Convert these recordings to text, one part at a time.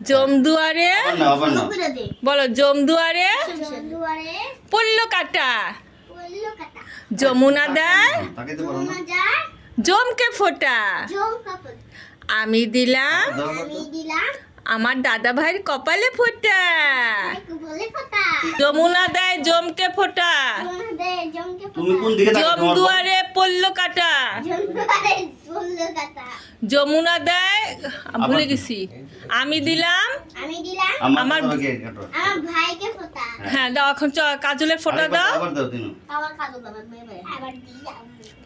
জমদুয়ারে বলো, জমদুয়ারে পড়লো কাটা, যমুনাদায় জমকে ফোঁটা, আমি দিলাম আমার দাদা ভাইয়ের কপালে ফোঁটা, যমুনাদায় জমকে ফোঁটা, জমদুয়ারে পড়লো কাটা, যমুনাদায় ভুলে গেছি, আমি দিলাম আমার ভাইকে ফোঁটা। হ্যাঁ দাও, এখন কাজলের ফোঁটা দাও।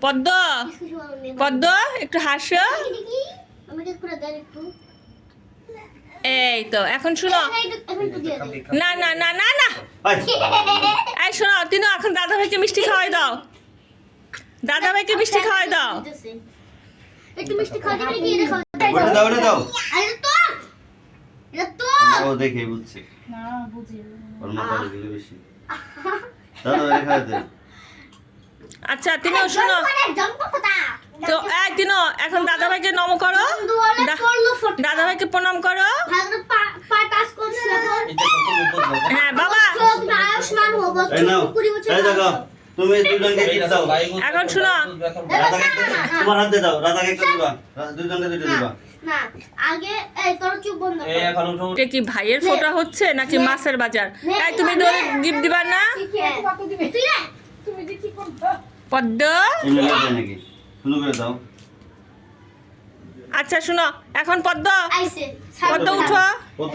পদ্ম, পদ্ম একটু হাসো। এই তো এখন শুনো, না না না না না, এই শোনো, তিনু এখন দাদা ভাইকে মিষ্টি খাওয়াই দাও, দাদা ভাইকে মিষ্টি খাওয়াই দাও। একটু মিষ্টি খাওয়া দিবি কি দেখো, ওটা দাও, ওটা দাও। আরে তো এটা তো ও দেখে বুঝছে না বুঝি ওর মাথা দিলে বেশি দাও, রেখা দে। আচ্ছা তিনু শোনো তো, এই তিনু এখন দাদা ভাইকে নম করো, দাদা ভাইকে প্রণাম করো। হ্যাঁ বাবা, এই নাও, এই দেখো তুমি দুজনকে গিফট দাও। এখন শোনো, রাধাকে তোমার হাতে দাও, রাধাকে একটু দিবা, দুজনকে দুটো দিবা। না আগে এই তোর চুপ বন্ধ এই এখন উঠো। এটা কি ভাইয়ের ফোঁটা হচ্ছে নাকি মাছের বাজার? এই তুমি দৌড়ে গিফট দিবা না? তুই না তুমি যে কি করছো পদ্ম, এই মেলা দেয় নাকি শুরু করে দাও। আচ্ছা শোনো, এখন পদ্ম, আইছে পদ্ম উঠো। কত